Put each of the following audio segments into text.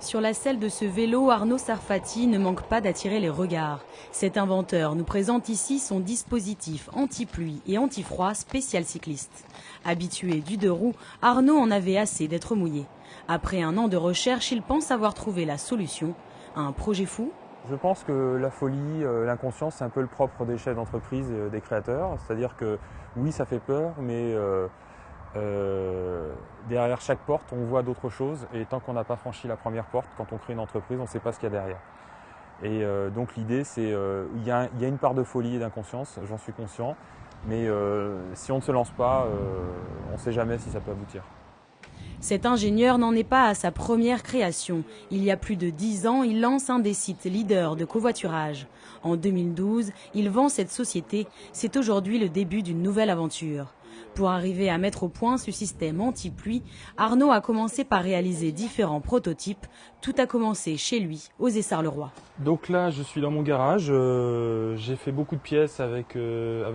Sur la selle de ce vélo, Arnaud Sarfati ne manque pas d'attirer les regards. Cet inventeur nous présente ici son dispositif anti-pluie et anti-froid spécial cycliste. Habitué du deux roues, Arnaud en avait assez d'être mouillé. Après un an de recherche, il pense avoir trouvé la solution. Un projet fou ? Je pense que la folie, l'inconscience, c'est un peu le propre des chefs d'entreprise et des créateurs. C'est-à-dire que oui, ça fait peur, mais derrière chaque porte, on voit d'autres choses. Et tant qu'on n'a pas franchi la première porte, quand on crée une entreprise, on ne sait pas ce qu'il y a derrière. Et donc l'idée, c'est il y a une part de folie et d'inconscience, j'en suis conscient. Mais si on ne se lance pas, on ne sait jamais si ça peut aboutir. Cet ingénieur n'en est pas à sa première création. Il y a plus de 10 ans, il lance un des sites leaders de covoiturage. En 2012, il vend cette société. C'est aujourd'hui le début d'une nouvelle aventure. Pour arriver à mettre au point ce système anti-pluie, Arnaud a commencé par réaliser différents prototypes. Tout a commencé chez lui, aux Essarts-le-Roi. Donc là, je suis dans mon garage. J'ai fait beaucoup de pièces avec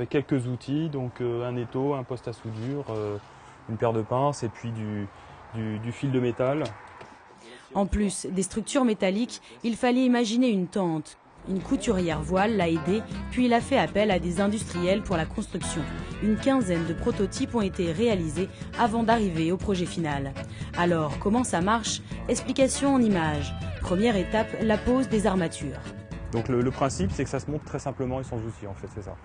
quelques outils. Donc un étau, un poste à soudure, une paire de pinces et puis du fil de métal. En plus des structures métalliques, il fallait imaginer une tente. Une couturière voile l'a aidé, puis il a fait appel à des industriels pour la construction. Une quinzaine de prototypes ont été réalisés avant d'arriver au projet final. Alors, comment ça marche ? Explication en images. Première étape, la pose des armatures. Donc le principe, c'est que ça se monte très simplement et sans outils, en fait, c'est ça.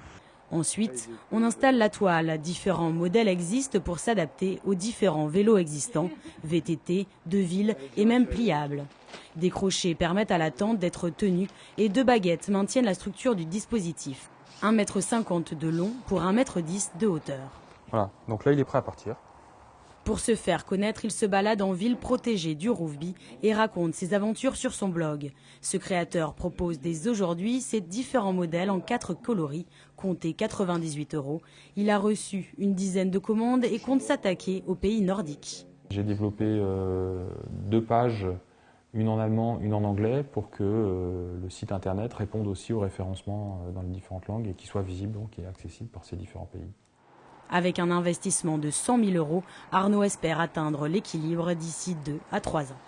Ensuite, on installe la toile. Différents modèles existent pour s'adapter aux différents vélos existants, VTT, de ville et même pliables. Des crochets permettent à la tente d'être tenue et deux baguettes maintiennent la structure du dispositif. 1,50 m de long pour 1,10 m de hauteur. Voilà, donc là il est prêt à partir. Pour se faire connaître, il se balade en ville protégée du Rouveby et raconte ses aventures sur son blog. Ce créateur propose dès aujourd'hui ses différents modèles en 4 coloris, comptés 98 €. Il a reçu une dizaine de commandes et compte s'attaquer aux pays nordiques. J'ai développé 2 pages, une en allemand, une en anglais, pour que le site internet réponde aussi au référencement dans les différentes langues et qu'il soit visible, donc et accessible par ces différents pays. Avec un investissement de 100 000 €, Arnaud espère atteindre l'équilibre d'ici 2 à 3 ans.